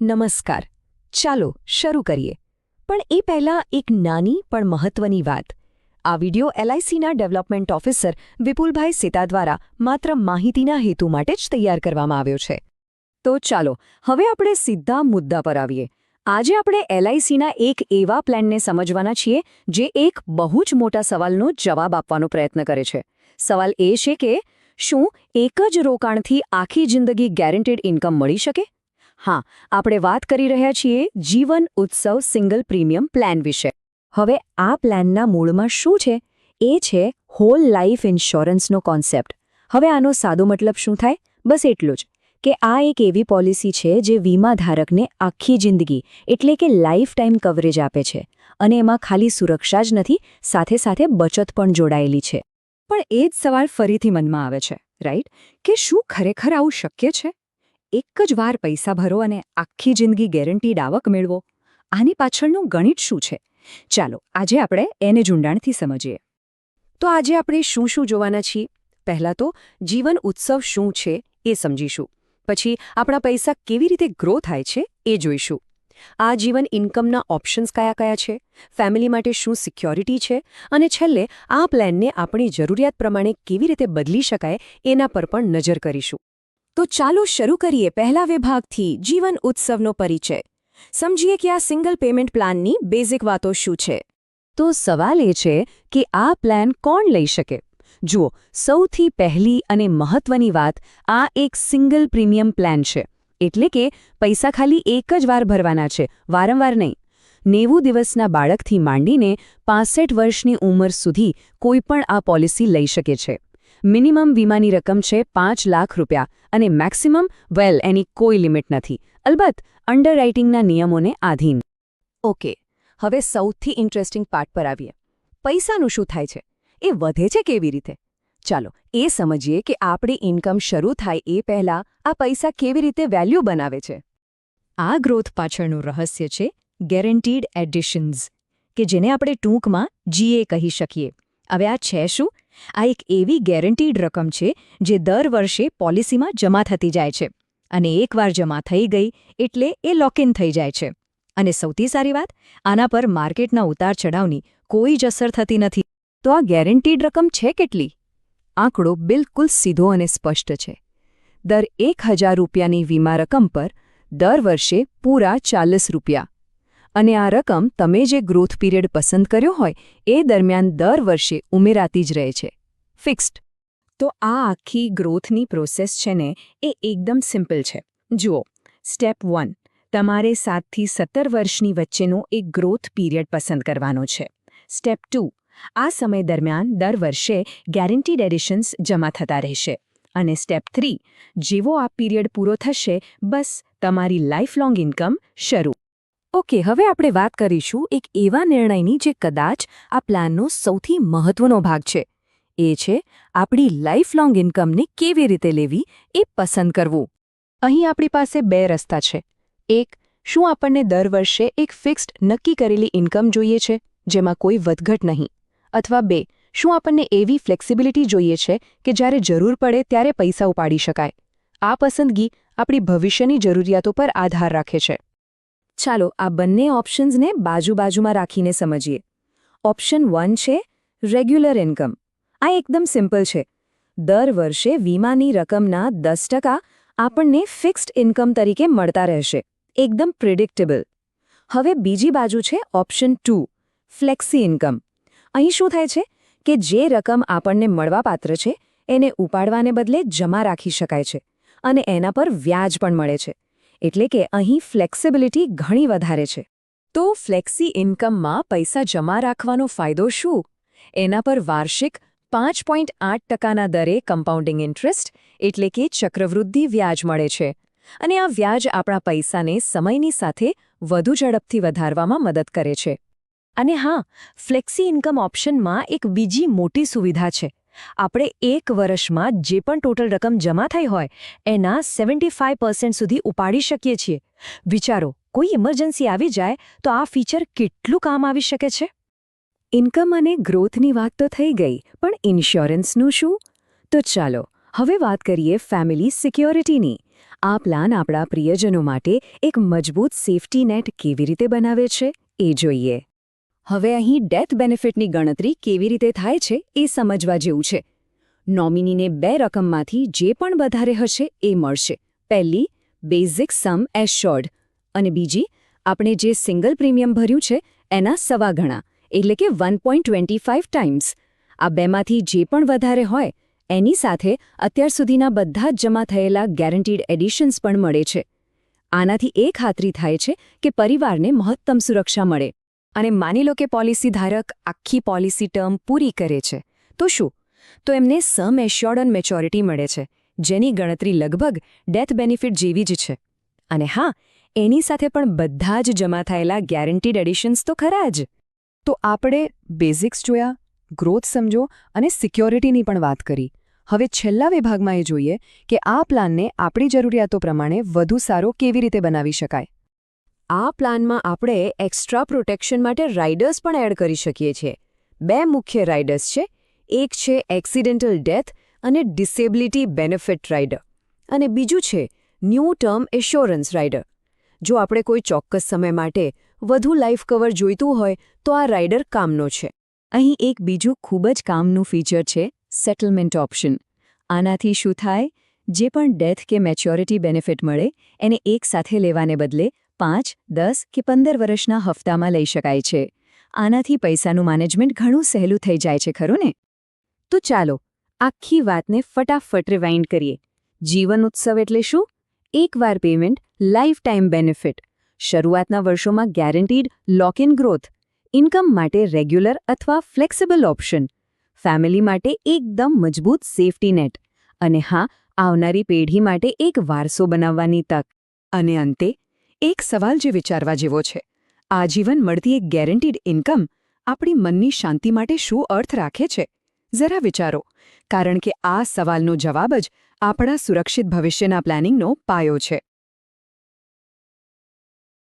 નમસ્કાર. ચાલો શરૂ કરીએ. પણ એ પહેલાં એક નાની પણ મહત્વની વાત. આ વિડિયો એલઆઈસીના ડેવલપમેન્ટ ઓફિસર વિપુલભાઈ સેતા દ્વારા માત્ર માહિતીના હેતુ માટે જ તૈયાર કરવામાં આવ્યો છે. તો ચાલો હવે આપણે સીધા મુદ્દા પર આવીએ. આજે આપણે એલઆઈસીના એક એવા પ્લાનને સમજવાના છીએ જે એક બહુ જ મોટા સવાલનો જવાબ આપવાનો પ્રયત્ન કરે છે. સવાલ એ છે કે શું એક જ રોકાણથી આખી જિંદગી ગેરંટેડ ઇન્કમ મળી શકે? હા, આપણે વાત કરી રહ્યા છીએ જીવન ઉત્સવ સિંગલ પ્રીમિયમ પ્લાન વિશે. હવે આ પ્લાનના મૂળમાં શું છે? એ છે હોલ લાઈફ ઇન્સ્યોરન્સનો કોન્સેપ્ટ. હવે આનો સાદો મતલબ શું થાય? બસ એટલું જ કે આ એક એવી પોલિસી છે જે વીમાધારકને આખી જિંદગી એટલે કે લાઈફ ટાઈમ કવરેજ આપે છે. અને એમાં ખાલી સુરક્ષા જ નથી, સાથે સાથે બચત પણ જોડાયેલી છે. પણ એ જ સવાલ ફરીથી મનમાં આવે છે, રાઈટ? કે શું ખરેખર આવું શક્ય છે? એક જ વાર પૈસા ભરો અને આખી જિંદગી ગેરંટીડ આવક મેળવો. આની પાછળનું ગણિત શું છે? ચાલો આજે આપણે એને ઊંડાણથી સમજીએ. તો આજે આપણે શું શું જોવાના છીએ? પહેલાં તો જીવન ઉત્સવ શું છે એ સમજીશું. પછી આપણા પૈસા કેવી રીતે ગ્રો થાય છે એ જોઈશું. આ જીવન ઇન્કમના ઓપ્શન્સ કયા કયા છે, ફેમિલી માટે શું સિક્યોરિટી છે, અને છેલ્લે આ પ્લાનને આપણી જરૂરિયાત પ્રમાણે કેવી રીતે બદલી શકાય એના પર પણ નજર કરીશું. તો ચાલો શરૂ કરીએ પહેલા વિભાગથી, જીવન ઉત્સવનો પરિચય. સમજીએ કે આ સિંગલ પેમેન્ટ પ્લાનની બેઝિક વાતો શું છે. તો સવાલ એ છે કે આ પ્લાન કોણ લઈ શકે? જુઓ, સૌથી પહેલી અને મહત્વની વાત, આ એક સિંગલ પ્રીમિયમ પ્લાન છે. એટલે કે પૈસા ખાલી એક જ વાર ભરવાના છે, વારંવાર નહીં. 90 દિવસના બાળકથી માંડીને 65 વર્ષની ઉંમર સુધી કોઈપણ આ પોલિસી લઈ શકે છે. મિનિમમ વીમાની રકમ છે 5 લાખ રૂપિયા અને મેક્સિમમ એની કોઈ લિમિટ નથી, અલબત્ત અંડરરાઇટિંગના નિયમોને આધીન. ઓકે, હવે સૌથી ઇન્ટરેસ્ટિંગ પાર્ટ પર આવીએ. પૈસાનું શું થાય છે? એ વધે છે કેવી રીતે? ચાલો એ સમજીએ કે આપણી ઇન્કમ શરૂ થાય એ પહેલાં આ પૈસા કેવી રીતે વેલ્યુ બનાવે છે. આ ગ્રોથ પાછળનું રહસ્ય છે ગેરંટીડ એડિશન્સ, કે જેને આપણે ટૂંકમાં જીએ કહી શકીએ. હવે આ છે શું? આ એક એવી ગેરંટીડ રકમ છે જે દર વર્ષે પોલિસીમાં જમા થતી જાય છે. અને એકવાર જમા થઈ ગઈ એટલે એ લોકઇન થઈ જાય છે. અને સૌથી સારી વાત, આના પર માર્કેટના ઉતાર ચઢાવની કોઈ જ અસર થતી નથી. તો આ ગેરંટીડ રકમ છે કેટલી? આંકડો બિલકુલ સીધો અને સ્પષ્ટ છે. દર 1000 રૂપિયાની વીમા રકમ પર દર વર્ષે પૂરા 40 રૂપિયા. અને આ રકમ તમે જે ગ્રોથ પીરિયડ પસંદ કર્યો હોય એ દરમિયાન દર વર્ષે ઉમેરાતી જ રહે છે, ફિક્સ્ડ. તો આ આખી ગ્રોથની પ્રોસેસ છે ને એ એકદમ સિમ્પલ છે. જુઓ, સ્ટેપ 1, તમારે 7 થી 17 વર્ષની વચ્ચેનો એક ગ્રોથ પીરિયડ પસંદ કરવાનો છે. સ્ટેપ 2, આ સમય દરમિયાન દર વર્ષે ગેરંટીડ એડિશન્સ જમા થતા રહેશે. અને સ્ટેપ 3, જેવો આ પીરિયડ પૂરો થશે, બસ તમારી લાઇફલોંગ ઇન્કમ શરૂ. ઓકે, હવે આપણે વાત કરીશું એક એવા નિર્ણયની જે કદાચ આ પ્લાનનો સૌથી મહત્વનો ભાગ છે. એ છે આપણી લાઇફલોંગ ઇન્કમને કેવી રીતે લેવી એ પસંદ કરવું. અહીં આપણી પાસે 2 રસ્તા છે. એક, શું આપણને દર વર્ષે એક ફિક્સ્ડ નક્કી કરેલી ઇન્કમ જોઈએ છે જેમાં કોઈ વધઘટ નહીં? અથવા 2, શું આપણને એવી ફ્લેક્સિબિલિટી જોઈએ છે કે જ્યારે જરૂર પડે ત્યારે પૈસા ઉપાડી શકાય? આ પસંદગી આપણી ભવિષ્યની જરૂરિયાતો પર આધાર રાખે છે. ચાલો આ બંને ઓપ્શન્સને બાજુમાં રાખીને સમજીએ. ઓપ્શન 1 છે રેગ્યુલર ઇન્કમ. આ એકદમ સિમ્પલ છે. દર વર્ષે વીમાની રકમના 10% આપણને ફિક્સ્ડ ઇન્કમ તરીકે મળતા રહેશે, એકદમ પ્રિડિક્ટેબલ. હવે બીજી બાજુ છે ઓપ્શન 2, ફ્લેક્સી ઇન્કમ. અહીં શું થાય છે કે જે રકમ આપણને મળવાપાત્ર છે એને ઉપાડવાને બદલે જમા રાખી શકાય છે અને એના પર વ્યાજ પણ મળે છે. એટલે કે અહીં ફ્લેક્સિબિલિટી ઘણી વધારે છે. તો ફ્લેક્સી ઇન્કમમાં પૈસા જમા રાખવાનો ફાયદો શું? એના પર વાર્ષિક 5.8%ના દરે કમ્પાઉન્ડિંગ ઇન્ટરેસ્ટ એટલે કે ચક્રવૃદ્ધિ વ્યાજ મળે છે. અને આ વ્યાજ આપણા પૈસાને સમયની સાથે વધુ ઝડપથી વધારવામાં મદદ કરે છે. અને હા, ફ્લેક્સી ઇન્કમ ઓપ્શનમાં એક બીજી મોટી સુવિધા છે. આપણે એક વર્ષમાં જે પણ ટોટલ રકમ જમા થઈ હોય એના 75% સુધી ઉપાડી શકીએ છીએ. વિચારો, કોઈ ઇમરજન્સી આવી જાય તો આ ફીચર કેટલું કામ આવી શકે છે. ઇન્કમ અને ગ્રોથની વાત તો થઈ ગઈ, પણ ઇન્સ્યોરન્સનું શું? તો ચાલો હવે વાત કરીએ ફેમિલી સિક્યોરિટીની. આ પ્લાન આપણા પ્રિયજનો માટે એક મજબૂત સેફટી નેટ કેવી રીતે બનાવે છે એ જોઈએ. હવે અહીં ડેથ બેનિફિટની ગણતરી કેવી રીતે થાય છે એ સમજવા જેવું છે. નોમિનીને 2 રકમમાંથી જે પણ વધારે હશે એ મળશે. પહેલી, બેઝિક સમ એશ્યોર્ડ, અને બીજી, આપણે જે સિંગલ પ્રીમિયમ ભર્યું છે એના 1.25 ગણા, એટલે કે 1.25 ટાઈમ્સ. આ બેમાંથી જે પણ વધારે હોય એની સાથે અત્યાર સુધીના બધા જ જમા થયેલા ગેરંટીડ એડિશન્સ પણ મળે છે. આનાથી એ ખાતરી થાય છે કે પરિવારને મહત્તમ સુરક્ષા મળે. અને માની લો કે પોલિસી ધારક આખી પોલિસી ટર્મ પૂરી કરે છે, તો શું? તો એમને સમ એશ્યોર્ડ ઓન મેચ્યોરિટી મળે છે, જેની ગણતરી લગભગ ડેથ બેનિફિટ જેવી જ છે. અને હા, એની સાથે પણ બધા જ જમા થયેલા ગેરંટીડ એડિશન્સ તો ખરા જ. તો આપણે બેઝિક્સ જોયા, ગ્રોથ સમજો અને સિક્યોરિટીની પણ વાત કરી. હવે છેલ્લા વિભાગમાં એ જોઈએ કે આ પ્લાનને આપણી જરૂરિયાતો પ્રમાણે વધુ સારો કેવી રીતે બનાવી શકાય. આ પ્લાનમાં આપણે એક્સ્ટ્રા પ્રોટેક્શન માટે રાઇડર્સ પણ એડ કરી શકીએ છીએ. 2 મુખ્ય રાઇડર્સ છે. એક છે એક્સિડેન્ટલ ડેથ અને ડિસેબિલિટી બેનિફિટ રાઇડર, અને બીજું છે ન્યૂ ટર્મ એશ્યોરન્સ રાઇડર. જો આપણે કોઈ ચોક્કસ સમય માટે વધુ લાઈફ કવર જોઈતું હોય તો આ રાઇડર કામનો છે. અહીં એક બીજું ખૂબ જ કામનું ફીચર છે સેટલમેન્ટ ઓપ્શન. આનાથી શું થાય? જે પણ ડેથ કે મેચ્યોરિટી બેનિફિટ મળે એને એક સાથે લેવાને બદલે 5, 10 કે 15 વર્ષના હપ્તામાં લઈ શકાય છે. આનાથી પૈસાનું મેનેજમેન્ટ ઘણું સહેલું થઈ જાય છે, ખરું ને? તો ચાલો આખી વાતને ફટાફટ રિવાઇન્ડ કરીએ. જીવન ઉત્સવ એટલે શું? એકવાર પેમેન્ટ, લાઈફ ટાઈમ બેનિફિટ, શરૂઆતના વર્ષોમાં guaranteed lock in growth, income માટે રેગ્યુલર અથવા ફ્લેક્સિબલ ઓપ્શન, ફેમિલી માટે એકદમ મજબૂત સેફટી નેટ, અને હા, આવનારી પેઢી માટે એક વારસો બનાવવાની તક. અને અંતે એક સવાલ જે વિચારવા જેવો છે: આજીવન મળતી એક ગેરંટીડ ઇન્કમ આપણી મનની શાંતિ માટે શું અર્થ રાખે છે? જરા વિચારો, કારણ કે આ સવાલનો જવાબ જ આપણા સુરક્ષિત ભવિષ્યના પ્લાનિંગનો પાયો છે.